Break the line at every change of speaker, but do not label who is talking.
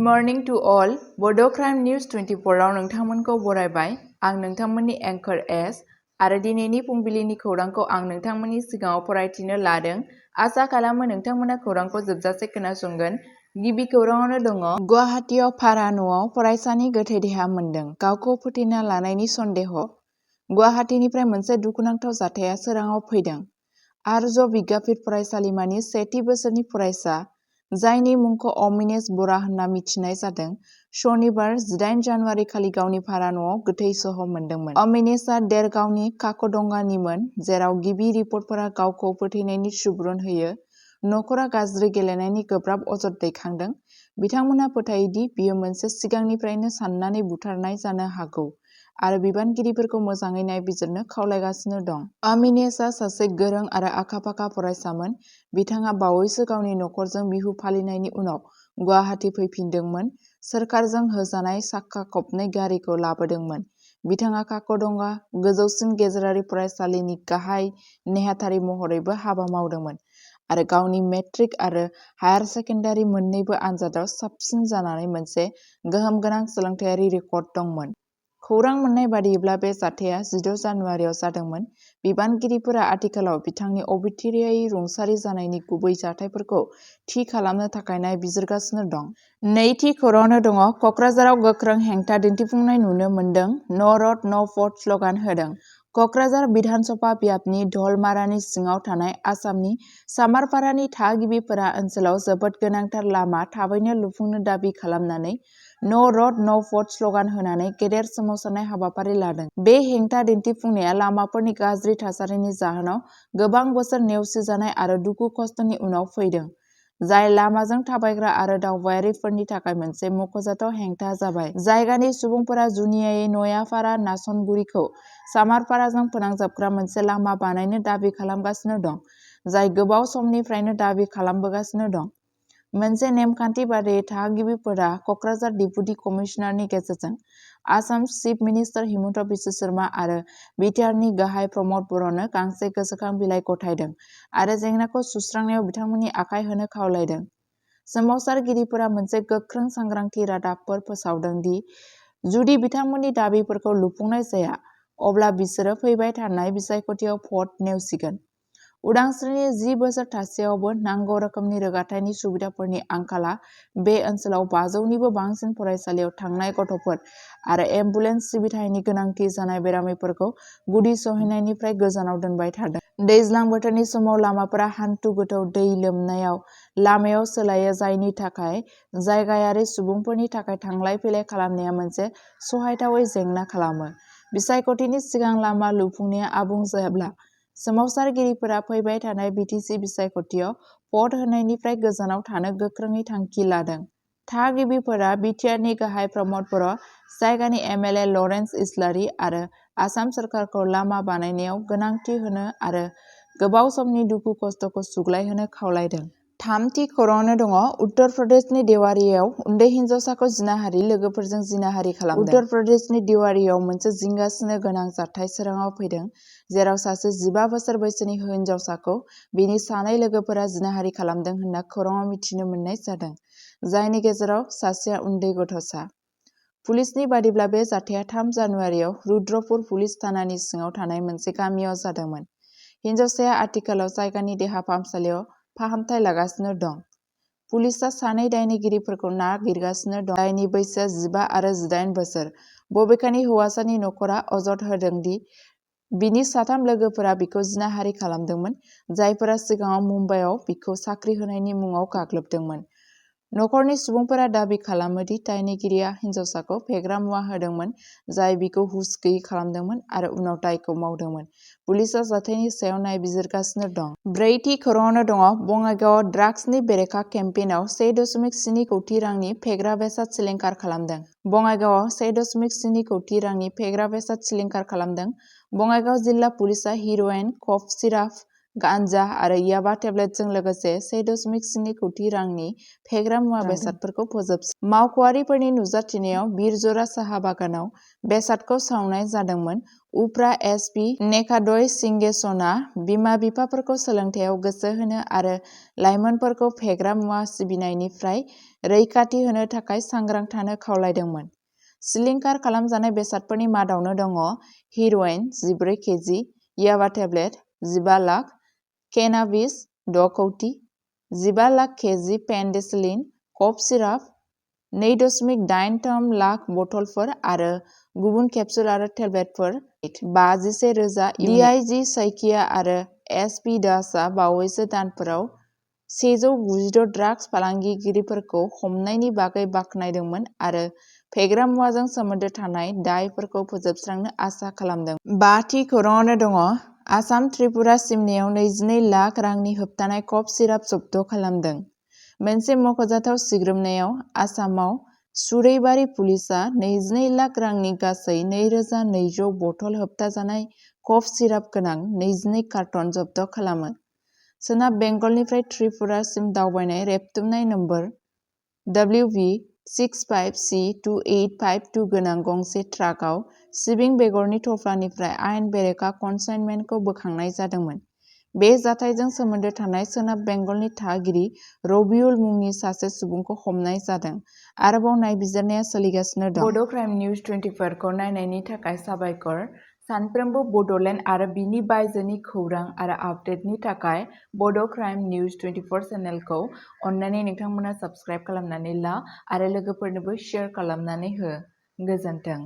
morning to all. Bodo News 24 आव नोंथांमोनखौ बरायबाय। आं नोंथांमोननि एंकर एस आरो दिनैनि फुंबिलिनि खौरांखौ आं नोंथांमोननि सिगाङाव फरायथिनो लादों। आसा खालामो नोंथांमोना खौरांखौ जोबजासे खोनासंगोन। गिबि खौराङावनो दङ गुवाहाटीआव भारा न'आव फरायसानि गोथै देहा मोनदों। गावखौ फोथैना लानायनि सन्देह। गुवाहाटीनिफ्राय मोनसे दुखुनांथाव जाथाया सोराङाव फैदों। आर्य बिद्यापीठ फरायसालिमानि सेथि बोसोरनि फरायसा जायनि मुंखौ अमिनेश बरा होनना मिथिनाय जादों, शनिबार 18 जानुवारि खालि गावनि भारा न'आव गोथै सह मोनदोंमोन। अमिनेशआ देरगावनि काकदंगानिमोन, जेराव गिबि रिपर्टफोरा गावखौ फोथैनायनि सुबुरुन होयो। नखरा गाज्रि गेलेनायनि गोब्राब अजद दैखांदों। बिथांमोनहा फोथायो दि बियो मोनसे सिगांनिफ्रायनो साननानै बुथारनाय जानो हागौ आरो बिबानगिरिफोरखौ मोजाङै नायबिजिरनो खावलायगासिनो दं। अमिनेशआ सासे गोरों आरो आखा-फाखा फरायसामोन। बिथाङा बावैसो गावनि नखरजों बिहु फालिनायनि उनाव गुवाहाटी फैफिनदोंमोन, सोरखारजों होजानाय साखा खबनै गारिखौ लाबोदोंमोन। बिथाङा काकदंगा गोजौसिन गेजेरारि फरायसालिनि गाहाय नेहाथारि महरैबो हाबा मावदोंमोन आरो गावनि मेट्रिक आरो हायार सेकेन्डारि मोन्नैबो आनजादाव साबसिन जानानै मोनसे गोहोम गोनां सोलोंथायारि रेकर्ड दंमोन। खौरां मोन्नाय बादिब्ला बे जाथाया 16 जानुवारियाव जादोंमोन। बिबानगिरिफोरा आथिखालाव बिथांनि अबिथिरारि रुंसारि जानायनि गुबै जाथायफोरखौ थि खालामनो थाखाय नायबिजिरगासिनो दं। नैथि खौराङावनो दङ कक्राझाराव गोख्रों हेंथा दिन्थिफुंनाय नुनो मोन्दों। न' र'ड न' भट स्लगान होदों। कक्राझार बिधानसभा बियाबनि धलमारानि सिङाव थानाय आसामनि सामारपारानि थागिबिफोरा ओनसोलाव जोबोद गोनांथार लामा थाबैनो लुफुंनो दाबि खालामनानै न' र'ड न' भट स्लगान होनानै गेदेर सोमावसारनाय हाबाफारि लादों। बे हेंथा दिन्थिफुंनाया लामाफोरनि गाज्रि थासारिनि जाहोनाव गोबां बोसोर नेवसिजानाय आरो दुखु खस्थ'नि उनाव फैदों, जाय लामाजों थाबायग्रा आरो दावबायारिफोरनि थाखाय मोनसे मख'जाथाव हेंथा जाबाय। जायगानि सुबुंफोरा जुनियायै नयापारा नासनगुरिखौ सामारपाराजों फोनांजाबग्रा मोनसे लामा बानायनो दाबि खालामगासिनो दं, जाय गोबाव समनिफ्रायनो दाबि खालामबोगासिनो दं। मोनसे नेमखान्थि बादियै थागिबिफोरा कक्राझार डेपुटि कमिशनारनि गेजेरजों आसाम चिफ मिनिस्टार हिमन्त बिश्व शर्मा आरो बिटिआरनि गाहाय प्रमद बर'नो गांसे गोसोखां बिलाइ गथायदों आरो जेंनाखौ सुस्रांनायाव बिथांमोननि आखाय होनो खावलायदों। सोमावसारगिरिफोरा मोनसे गोख्रों सांग्रांथि रादाबफोर फोसावदों दि जुदि बिथांमोननि दाबिफोरखौ लुफुंनाय जाया, अब्ला बिसोरो फैबाय थानाय बिसायख'थियाव भट नेवसिगोन। उदांस्रिनि 10 बोसोर थासेयावबो नांगौ रोखोमनि रोगाथाइनि सुबिदाफोरनि आंखालआ बे ओनसोलाव 500निबो बांसिन फरायसालियाव थांनाय गथ'फोर आरो एम्बुलेन्स सिबिथायनि गोनांथि जानाय बेरामिफोरखौ गुदि सौहैनायनिफ्राय गोजानाव दोनबाय थादों। दैज्लां बोथोरनि समाव लामाफोरा हान्थु गोथौ दै लोमनायाव लामायाव सोलायो, जायनि थाखाय जायगायारि सुबुंफोरनि थाखाय थांलाय फैलाय खालामनाया मोनसे सहायथावै जेंना खालामो। बिसायख'थिनि सिगां लामा लुफुंनाया आबुं जायाब्ला, सोमावसारगिरिफोरा फैबाय थानाय बिटिसि बिसायख'थियाव भट होनायनिफ्राय गोजानाव थानो गोख्रोङै थांखि लादों। थागिबिफोरा बिटिआरनि गाहाय प्रमद बर', जायगानि एमएलए लरेन्स इस्लारि आरो आसाम सोरखारखौ लामा बानायनायाव गोनांथि होनो आरो गोबाव समनि दुखु खस्थ'खौ सुग्लायहोनो खावलायदों। थामथि खौराङावनो दङ उत्तर प्रदेशनि देवारियाव उन्दै हिनजावसाखौ जिनाहारि लोगोफोरजों जिनाहारि खालामदों। उत्तर प्रदेशनि देवारियाव मोनसे जिंगासिनो गोनां जाथाय सोराङाव फैदों, जेराव सासे 15 बोसोर बैसोनि हिनजावसाखौ बिनि सानै लोगोफोरा जिनाहारि खालामदों होनना खौराङाव मिथिनो मोननाय जादों, जायनि गेजेराव सासेया उन्दै गथ'सा। पुलिसनि बादिब्ला बे जाथाया 3 जानुवारियाव रुद्रपुर पुलिस थानानि सिङाव थानाय मोनसे गामियाव जादोंमोन। हिनजावसाया आथिखालाव जायगानि देहा फाहामसालियाव फाहामथाय लागासिनो दं। पुलिसआ सानै दायनिगिरिफोरखौ नागिरगासिनो दं, जायनि बैसोआ 15 आरो 18 बोसोर। बबेखानि हौवासानि नखरा अजद होदों दि बिनि 3 लोगोफोरा बिखौ जिनाहारि खालामदोंमोन, जायफोरा सिगाङाव मुम्बाइआव बिखौ साख्रि होनायनि मुङाव गाग्लोबदोंमोन। नखरनि सुबुंफोरा दाबि खालामो दि दायनिगिरिया हिनजावसाखौ फेग्रा मुवा होदोंमोन, जाय बिखौ हुस गैयै खालामदोंमोन आरो उनाव दायखौ मावदोंमोन। पुलिसआ जाथायनि सायाव नायबिजिरगासिनो दं। ब्रैथि खौराङावनो दङ बङाइगावआव ड्राग्सनि बेरेखा केम्पेइनआव 1.7 कौटि रांनि फेग्रा बेसाद सिलिंखार खालामदों। बङाइगावआव 1.7 कौटि रांनि फेग्रा बेसाद सिलिंखार खालामदों। बङाइगाव जिल्ला पुलिसआ हिर'इन, कफ सिराप, गान्जा आरो याबा टेब्लेटजों लोगोसे 1.7 कोटि रांनि फेग्रा मुवा बेसादफोरखौ फोजोबस्रांदों। मावख'आरिफोरनि नुजाथिनायाव बिरजरा साहा बागानाव बेसादखौ सावनाय जादोंमोन। उफ्रा एसपि नेकादय सिंगेसनआ बिमा-बिफाफोरखौ सोलोंथायाव गोसो होनो आरो लाइमोनफोरखौ फेग्रा मुवा सिबिनायनिफ्राय रैखाथि होनो थाखाय सांग्रां थानो खावलायदोंमोन। सिलिंखार खालामजानाय बेसादफोरनि मादावनो दङ हेर'इन 14 केजि, याबा टेब्लेट 15 लाख, केनाबिस 6 कौटि, 15 लाख केजि पेनिसिलिन, कफ सिराप 2.83 लाख बथलफोर आरो गुबुन केप्सुल आरो टेब्लेटफोर 51,000 डिआइजि साइकिया आरो एसपि दासआ बावैसो दानफोराव 196 ड्राग्स फालांगिगिरिफोरखौ हमनायनि बागै बाख्नायदोंमोन आरो फेग्रा मुवाजों सोमोन्दो थानाय दायफोरखौ फोजोबस्रांनो आसा खालामदों। 5थि खौराङावनो दङ आसाम त्रिपुरा सिमनायाव 22 लाख रांनि होबथानाय कफ सिराप जब्द खालामदों। मोनसे मख'जाथाव सिग्रोमनायाव आसामाव सुरैबारि पुलिसआ 22 लाख रांनि गासै 2,200 बथल होबथाजानाय कफ सिराप गोनां 22 कार्टन जब्द खालामो। सोनाब बेंगलनिफ्राय त्रिपुरासिम दावबायनाय रेबथुमनाय नम्बर WV65C2852 गोनां गंसे ट्राकआव सिबिं बेगरनि थफ्लानिफ्राय आयेन बेरेखा कनसाइनमेन्टखौ बोखांनाय जादोंमोन। बे जाथायजों सोमोन्दो थानाय सोनाब बेंगलनि थागिरि रबिउल मुंनि सासे सुबुंखौ हमनाय जादों। आरोबाव नायबिजिरनाया सोलिगासिनो दं। बड' क्राइम निउज 24 खौ नायनायनि थाखाय साबायखर। सानफ्रोमबो बड'लेण्ड आरो बिनि बायजोनि खौरां आरो आपडेटनि थाखाय बड' क्राइम निउज 24 चेनेलखौ अन्नानै नोंथांमोना साबस्क्राइब खालामनानै ला आरो लोगोफोरनोबो शेयार खालामनानै हो। गोजोन्थों।